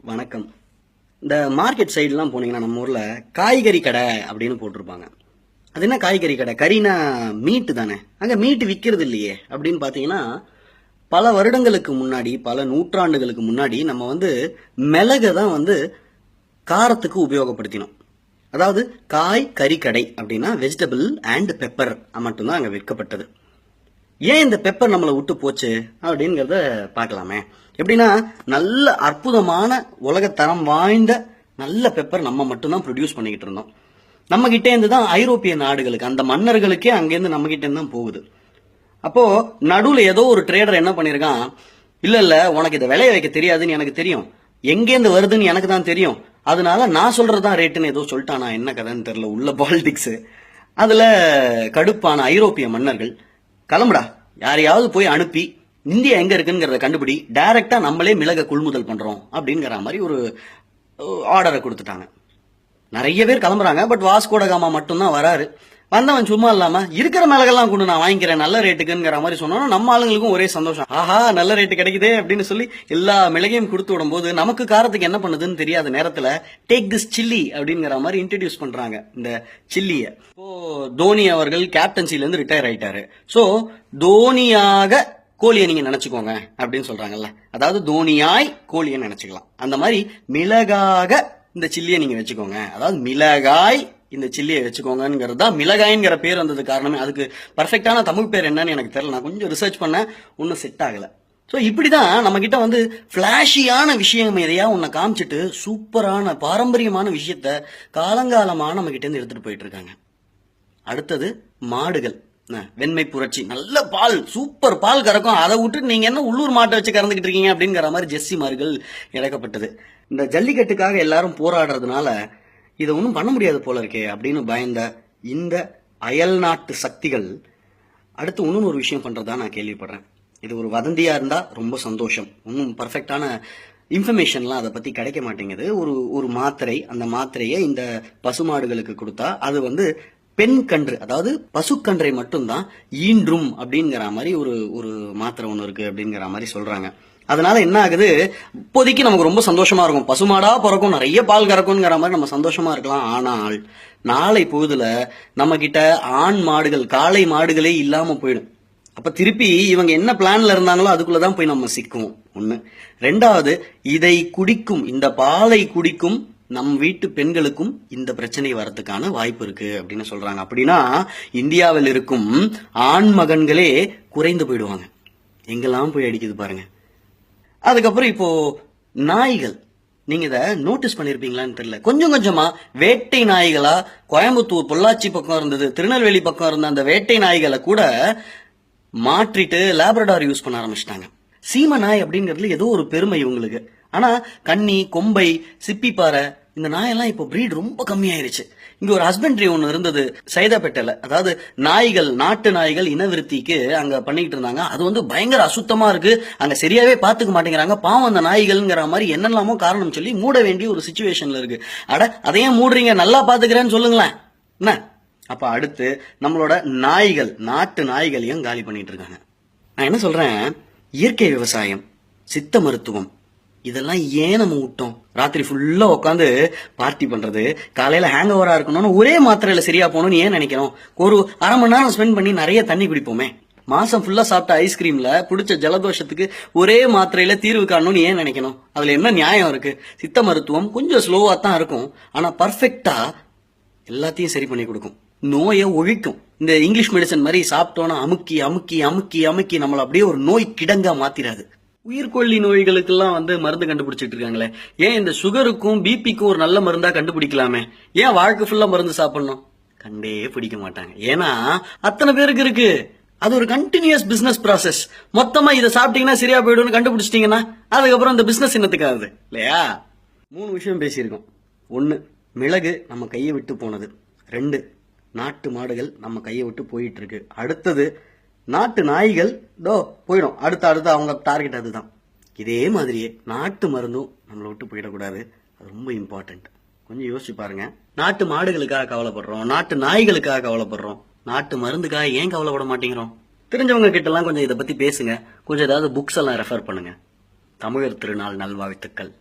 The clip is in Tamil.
வணக்கம். இந்த மார்க்கெட் சைடுலாம் போனீங்கன்னா நம்ம ஊர்ல காய்கறி கடை அப்படின்னு போட்டிருப்பாங்க. அது என்ன காய்கறி கடை? கறினா மீட்டு தானே. அங்க மீட்டு விற்கிறது இல்லையே அப்படின்னு பாத்தீங்கன்னா, பல வருடங்களுக்கு முன்னாடி, பல நூற்றாண்டுகளுக்கு முன்னாடி நம்ம மிளகை தான் காரத்துக்கு உபயோகப்படுத்தினோம். அதாவது கறி கடை அப்படின்னா வெஜிடபிள் அண்ட் பெப்பர் மட்டும்தான் அங்க விற்கப்பட்டது. ஏன் இந்த பெப்பர் நம்மளை விட்டு போச்சு அப்படிங்கறத பார்க்கலாமே. எப்படின்னா, நல்ல அற்புதமான உலகத்தரம் வாய்ந்த நல்ல பெப்பர் நம்ம மட்டும்தான் ப்ரொடியூஸ் பண்ணிக்கிட்டு இருந்தோம். நம்ம கிட்டே இருந்து தான் ஐரோப்பிய நாடுகளுக்கு, அந்த மன்னர்களுக்கே அங்கேருந்து நம்ம கிட்டே இருந்து தான் போகுது. அப்போ நடுவுல ஏதோ ஒரு ட்ரேடர் என்ன பண்ணிருக்கான், இல்ல உனக்கு இதை விளைய வைக்க தெரியாதுன்னு எனக்கு தெரியும், எங்கேருந்து வருதுன்னு எனக்கு தான் தெரியும், அதனால நான் சொல்றதுதான் ரேட்டுன்னு ஏதோ சொல்லிட்டானா. என்ன கதைன்னு தெரியல, உள்ள பாலிடிக்ஸ். அதுல கடுப்பான ஐரோப்பிய மன்னர்கள், கிளம்புடா, யாரையாவது போய் அனுப்பி இந்தியா எங்க இருக்குங்கிறத கண்டுபிடி, டைரக்டா நம்மளே மிளக கொள்முதல் பண்றோம் அப்படிங்கிற மாதிரி ஒரு ஆர்டரை கொடுத்துட்டாங்க. நிறைய பேர் கிளம்புறாங்க. பட் வாஸ்கோ ட காமா மட்டும்தான் வராரு. வந்தவன் சும்மா இல்லாம இருக்கிற மிளகெல்லாம் கொண்டு நான் வாங்கிக்கிறேன் நல்ல ரேட்டுக்குங்கிற மாதிரி சொன்னோம். நம்ம ஆளுங்களுக்கும் ஒரே சந்தோஷம், ஆஹா நல்ல ரேட்டு கிடைக்குதே அப்படின்னு சொல்லி எல்லா மிளகையும் கொடுத்து விடும் போது நமக்கு காரத்துக்கு என்ன பண்ணுதுன்னு தெரியாத நேரத்துல டேக் திஸ் சில்லி அப்படிங்கிற மாதிரி இன்ட்ரடியூஸ் பண்றாங்க இந்த சில்லிய. இப்போ தோனி அவர்கள் கேப்டன்சில இருந்து ரிட்டையர் ஆயிட்டாரு. சோ தோனியாக கோழியை நீங்க நினைச்சுக்கோங்க அப்படின்னு சொல்றாங்கல்ல, அதாவது தோனியாய் கோழியை நினைச்சுக்கலாம். அந்த மாதிரி மிளகாக இந்த சில்லியை நீங்க வச்சுக்கோங்க, அதாவது மிளகாய் இந்த சில்லியை வச்சுக்கோங்கிறது தான் மிளகாய்ங்கிற பேர் வந்தது காரணமே. அதுக்கு பர்ஃபெக்டான தமிழ் பேர் என்னன்னு எனக்கு தெரியல, நான் கொஞ்சம் ரிசர்ச் பண்ண ஒன்றும் செட் ஆகல. ஸோ இப்படிதான் நம்ம கிட்ட பிளாஷியான விஷயம் எதையா உன்னை காமிச்சிட்டு சூப்பரான பாரம்பரியமான விஷயத்த காலங்காலமான நம்ம கிட்ட இருந்து எடுத்துட்டு போயிட்டு இருக்காங்க. அடுத்தது மாடுகள், வெண்மை புரட்சி, நல்ல பால், சூப்பர் பால் கறக்கும், அதை விட்டு நீங்க என்ன உள்ளூர் மாட்டை வச்சு கறந்துகிட்டு இருக்கீங்க அப்படிங்கிற மாதிரி ஜெர்சி மார்கள் இறக்கப்பட்டது. இந்த ஜல்லிக்கட்டுக்காக எல்லாரும் போராடுறதுனால இதை ஒன்றும் பண்ண முடியாது போல இருக்கே அப்படின்னு பயந்த இந்த அயல் நாட்டு சக்திகள் அடுத்து இன்னொன்று ஒரு விஷயம் பண்றதா நான் கேள்விப்படுறேன். இது ஒரு வதந்தியா இருந்தா ரொம்ப சந்தோஷம். இன்னும் பர்ஃபெக்டான இன்ஃபர்மேஷன்லாம் அதை பத்தி கிடைக்க மாட்டேங்குது. ஒரு மாத்திரை, அந்த மாத்திரையை இந்த பசுமாடுகளுக்கு கொடுத்தா அது பெண் கன்று, அதாவது பசுக்கன்றை மட்டும்தான் ஈன்றும் அப்படிங்கிற மாதிரி ஒரு மாத்திரை ஒன்று இருக்கு அப்படிங்கிற மாதிரி சொல்றாங்க. அதனால என்ன ஆகுது, இப்போதைக்கு நமக்கு ரொம்ப சந்தோஷமா இருக்கும், பசுமாடா பிறக்கும், நிறைய பால் கறக்கும்ங்கிற மாதிரி நம்ம சந்தோஷமா இருக்கலாம். ஆனால் நாளை பொழுதுல நம்ம கிட்ட ஆண் மாடுகள், காளை மாடுகளே இல்லாம போயிடும். அப்ப திருப்பி இவங்க என்ன பிளான்ல இருந்தாங்களோ அதுக்குள்ளதான் போய் நம்ம சிக்குவோம். ஒண்ணு. ரெண்டாவது, இதை குடிக்கும், இந்த பாலை குடிக்கும் நம் வீட்டு பெண்களுக்கும் இந்த பிரச்சனை வரதுக்கான வாய்ப்பு இருக்கு அப்படின்னு சொல்றாங்க. அப்படின்னா இந்தியாவில் இருக்கும் ஆண் மகன்களே குறைந்து போயிடுவாங்க. எங்கெல்லாம் போய் அடிக்குது பாருங்க. அதுக்கப்புறம் இப்போ நாய்கள், நீங்க இத நோட்டீஸ் பண்ணிருப்பீங்களான்னு தெரியல, கொஞ்சம் கொஞ்சமா வேட்டை நாய்களா கோயம்புத்தூர் பொள்ளாச்சி பக்கம் இருந்தது, திருநெல்வேலி பக்கம் இருந்த அந்த வேட்டை நாய்களை கூட மாற்றிட்டு லேப்ரடார் யூஸ் பண்ண ஆரம்பிச்சிட்டாங்க. சீம நாய் அப்படிங்கிறதுல ஏதோ ஒரு பெருமை இவங்களுக்கு. ஆனா கன்னி, கொம்பை, சிப்பிப்பாறை, இந்த நாயெல்லாம் இப்போ பிரீட் ரொம்ப கம்மியாயிருச்சு. இங்க ஒரு ஹஸ்பண்ட்ரி ஒன்று இருந்தது சைதாப்பேட்டையில, அதாவது நாய்கள், நாட்டு நாய்கள் இனவிருத்திக்கு அங்க பண்ணிட்டு இருந்தாங்க. அது பயங்கர அசுத்தமா இருக்கு, அங்க சரியாவே பாத்துக்க மாட்டேங்கிறாங்க, பாவம் அந்த நாய்கள்ங்கிற மாதிரி என்னெல்லாமோ காரணம் சொல்லி மூட வேண்டிய ஒரு சிச்சுவேஷன்ல இருக்கு. அட அதையே மூடுறீங்க, நல்லா பாத்துக்கிறேன்னு சொல்லுங்களேன் என்ன. அப்ப அடுத்து நம்மளோட நாய்கள், நாட்டு நாய்களையும் காலி பண்ணிட்டு இருக்காங்க. நான் என்ன சொல்றேன், இயற்கை விவசாயம், சித்த மருத்துவம், இதெல்லாம் ஏன் நம்ம விட்டோம்? ராத்திரி ஃபுல்லா உட்காந்து பார்ட்டி பண்றது, காலையில ஹேங் ஓவரா இருக்கணும்னு ஒரே மாத்திரையில சரியா போகணும்னு ஏன் நினைக்கிறோம்? ஒரு அரை மணி நேரம் ஸ்பெண்ட் பண்ணி நிறைய தண்ணி குடிப்போமே. மாசம் ஃபுல்லா சாப்பிட்ட ஐஸ்கிரீம்ல பிடிச்ச ஜலதோஷத்துக்கு ஒரே மாத்திரையில தீர்வு காணணும்னு ஏன் நினைக்கணும்? அதுல என்ன நியாயம் இருக்கு? சித்த மருத்துவம் கொஞ்சம் ஸ்லோவா தான் இருக்கும், ஆனா பர்ஃபெக்டா எல்லாத்தையும் சரி பண்ணி கொடுக்கும், நோயை ஒழிக்கும். இந்த இங்கிலீஷ் மெடிசன் மாதிரி சாப்பிட்டோன்னா அமுக்கி அமுக்கி அமுக்கி அமுக்கி நம்மள அப்படியே ஒரு நோய் கிடங்கா மாத்திராது. உயிர்கொல்லி நோய்களுக்கெல்லாம் மருந்து கண்டுபிடிச்சிட்டு இருக்காங்களே, ஏன் இந்த சுகருக்கும் பிபிக்கும் ஒரு நல்ல மருந்தா கண்டுபிடிக்கலாமே? ஏன் வாழ்க்கை ஃபுல்லா மருந்து சாப்பிடணும்? கண்டே பிடிக்க மாட்டாங்க. ஏன்னா அத்தனை பேருக்கு இருக்கு. அது ஒரு கண்டினியூஸ் பிசினஸ் ப்ராசஸ். மொத்தமா இதை சாப்பிட்டீங்கன்னா சரியா போயிடும்னு கண்டுபிடிச்சிட்டீங்கன்னா அதுக்கப்புறம் இந்த பிசினஸ் என்னத்துக்காகுது இல்லையா? 3 விஷயம் பேசியிருக்கோம். 1, மிளகு நம்ம கையை விட்டு போனது. 2, நாட்டு மாடுகள் நம்ம கையை விட்டு போயிட்டு இருக்கு. அடுத்தது நாட்டு நாய்கள் போயிடும். அடுத்து அவங்க டார்கெட் அதுதான். இதே மாதிரியே நாட்டு மருந்தும் நம்மளை விட்டு போயிடக்கூடாது. அது ரொம்ப இம்பார்ட்டன்ட். கொஞ்சம் யோசிச்சு பாருங்க. நாட்டு மாடுகளுக்காக கவலைப்படுறோம், நாட்டு நாய்களுக்காக கவலைப்படுறோம், நாட்டு மருந்துக்காக ஏன் கவலைப்பட மாட்டேங்கிறோம்? தெரிஞ்சவங்க கிட்ட எல்லாம் கொஞ்சம் இதை பத்தி பேசுங்க. கொஞ்சம் ஏதாவது புக்ஸ் எல்லாம் ரெஃபர் பண்ணுங்க. தமிழர் திருநாள் நல்வாழ்த்துக்கள்.